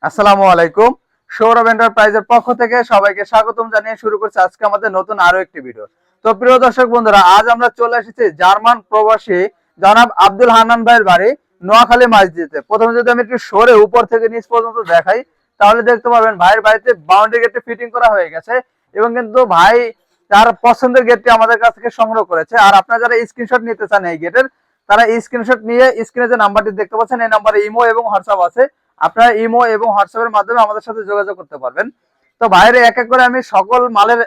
আসসালামু আলাইকুম। সৌরভ এন্টারপ্রাইজের পক্ষ থেকে সবাইকে স্বাগতম জানিয়ে শুরু করছি আজকে আমাদের নতুন আরো একটি ভিডিও। তো প্রিয় দর্শক বন্ধুরা, আজ আমরা চলে এসেছি জার্মান প্রবাসী জনাব আব্দুল হান্নান ভাইয়ের বাড়ি নোয়াখালী মসজিদে। প্রথমে যদি আমি একটু সরে উপর থেকে নিচ পর্যন্ত দেখাই, তাহলে দেখতে পাবেন ভাইয়ের বাড়িতে বাউন্ডারি গেটটি ফিটিং করা হয়ে গেছে এবং কিন্তু ভাই তার পছন্দের গেটটি আমাদের কাছ থেকে সংগ্রহ করেছে। আর আপনারা যারা স্ক্রিনশট নিতে চান এই গেটের, তারা স্ক্রিনশট নিয়ে স্ক্রিনে যে নাম্বারটি দেখতে পাচ্ছেন এই নাম্বারে ইমো এবং হোয়াটসঅ্যাপ আছে, আপনারা ইমো এবং হোয়াটসঅ্যাপের মাধ্যমে আমাদের সাথে যোগাযোগ করতে পারবেন। তো বাইরে এক এক করে আমি সকল মালের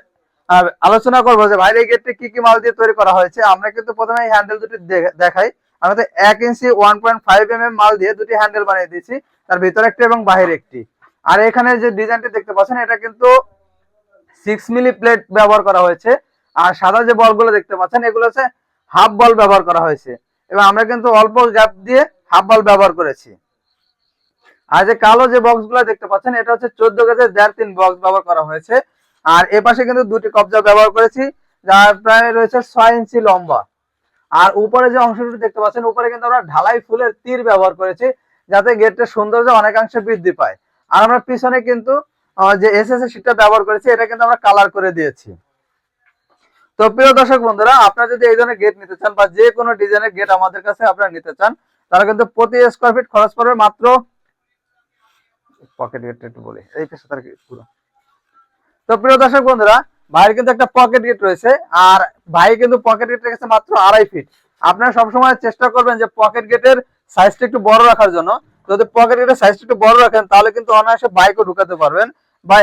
আলোচনা করবো যে বাইরে এই গেটটি কি কি মাল দিয়ে তৈরি করা হয়েছে। আমরা কিন্তু প্রথমে এই হ্যান্ডেল দুটি দেখাই। আমরা তো 1 ইঞ্চি 1.5 mm মাল দিয়ে দুটি হ্যান্ডেল বানিয়ে দিয়েছি, তার ভিতরে একটি এবং বাহিরে একটি। আর এখানে যে ডিজাইনটি দেখতে পাচ্ছেন এটা কিন্তু 6 মিলি প্লেট ব্যবহার করা হয়েছে। আর সাদা যে বলগুলো দেখতে পাচ্ছেন এগুলো হচ্ছে হাফ বল ব্যবহার করা হয়েছে এবং আমরা কিন্তু অল্প গ্যাপ দিয়ে হাফ বল ব্যবহার করেছি। আর যে কালো যে বক্স গুলো দেখতে পাচ্ছেন এটা হচ্ছে 14 গেজের 1.5-3 বক্স ব্যবহার করা হয়েছে। আর এ পাশে কিন্তু দুটি কবজা ব্যবহার করেছি, যার প্রায় রয়েছে 6 ইঞ্চি লম্বা। আর উপরে যে অংশটি দেখতে পাচ্ছেন উপরে কিন্তু আমরা ঢালাই ফুলের তীর ব্যবহার করেছি, যাতে গেটের সৌন্দর্য অনেকাংশে বৃদ্ধি পায়। আর আমরা পিছনে কিন্তু যে এসএস শীটটা ব্যবহার করেছি এটা কিন্তু আমরা কালার করে দিয়েছি। তো প্রিয় দর্শক বন্ধুরা, আপনারা যদি এই ধরনের গেট নিতে চান বা যে কোনো ডিজাইনের গেট আমাদের কাছে আপনারা নিতে চান, তাহলে কিন্তু প্রতি স্কয়ার ফিট খরচ পড়বে মাত্র পকেট গেট একটু বলি এই পেছনে তার পুরো। তো প্রিয় দর্শক বন্ধুরা, ভাইয়ের কিন্তু একটা পকেট গেট রয়েছে আর ভাই কিন্তু পকেট গেট রেখেছে মাত্র 2.5 ফিট। আপনারা সবসময় চেষ্টা করবেন যে পকেট গেটের সাইজটা একটু বড় রাখার জন্য। যদি পকেট গেটের সাইজটা একটু বড় রাখেন তাহলে কিন্তু অনায়াসে বাইকও ঢুকাতে পারবেন বা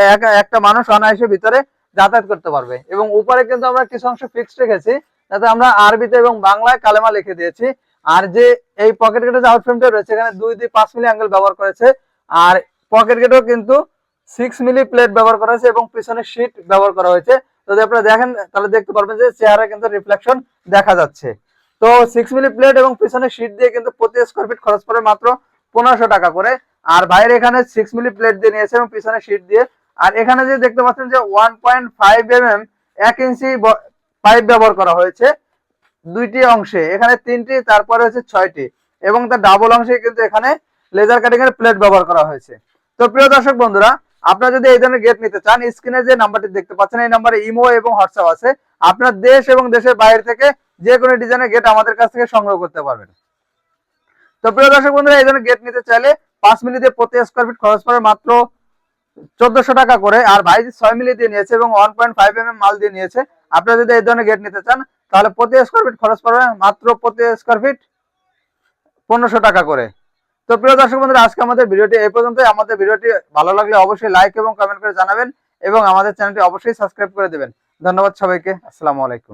একটা মানুষ অনায়াসে ভিতরে যাতায়াত করতে পারবে। এবং উপরে কিন্তু আমরা কিছু অংশ ফিক্সড রেখেছি, যাতে আমরা আরবিতে এবং বাংলায় কালেমা লিখে দিয়েছি। আর যে এই পকেট গেটের যে আউটফ্রেমটা রয়েছে এখানে 2-5 মিলি অ্যাঙ্গেল ব্যবহার করেছে। আর পকেট গেটও কিন্তু 6 মিলি প্লেট ব্যবহার করা হয়েছে এবং পিছনে শীট ব্যবহার করা হয়েছে। যদি আপনারা দেখেন তাহলে দেখতে পারবেন যে চেহারা কিন্তু রিফ্লেকশন দেখা যাচ্ছে। তো 6 মিলি প্লেট এবং পিছনে শীট দিয়ে কিন্তু প্রতি স্কয়ার ফিট খরচ পড়ে মাত্র 1500 টাকা করে। আর বাইরে এখানে 6 মিলি প্লেট দিয়ে নিয়েছে এবং পিছনে শীট দিয়ে। আর এখানে যে দেখতে পাচ্ছেন যে 1.5 mm 1 ইঞ্চি পাইপ ব্যবহার করা হয়েছে দুইটি অংশে, এখানে 3টি তারপরে হচ্ছে 6টি এবং তার ডাবল অংশে কিন্তু এখানে লেজার কাটিং এর প্লেট ব্যবহার করা হয়েছে। তো প্রিয় দর্শক বন্ধুরা, আপনারা যদি এই ধরনের গেট নিতে চান স্ক্রিনে যে নাম্বারটি দেখতে পাচ্ছেন এই নাম্বারে ইমো এবং হোয়াটসঅ্যাপ আছে, আপনার দেশ এবং দেশের বাইরে থেকে যে কোনো ডিজাইনের গেট আমাদের কাছ থেকে সংগ্রহ করতে পারবেন। তো প্রিয় দর্শক বন্ধুরা, এই ধরনের গেট নিতে চাইলে 5 মিলি দিয়ে প্রতি স্কয়ার ফিট খরচ পড়ে মাত্র 1400 টাকা করে। আর ভাই 6 মিলি দিয়ে নিয়েছে এবং 1.5 mm মাল দিয়ে নিয়েছে। আপনারা যদি এই ধরনের গেট নিতে চান তাহলে প্রতি স্কয়ার ফিট খরচ পড়বে মাত্র প্রতি স্কয়ার ফিট 1500 টাকা করে। তো প্রিয় দর্শক বন্ধুরা, আজকে আমাদের ভিডিওটি এই পর্যন্তই। আমাদের ভিডিওটি ভালো লাগলে অবশ্যই লাইক এবং কমেন্ট করে জানাবেন এবং আমাদের চ্যানেলটি অবশ্যই সাবস্ক্রাইব করে দেবেন। ধন্যবাদ সবাইকে। আসসালামু আলাইকুম।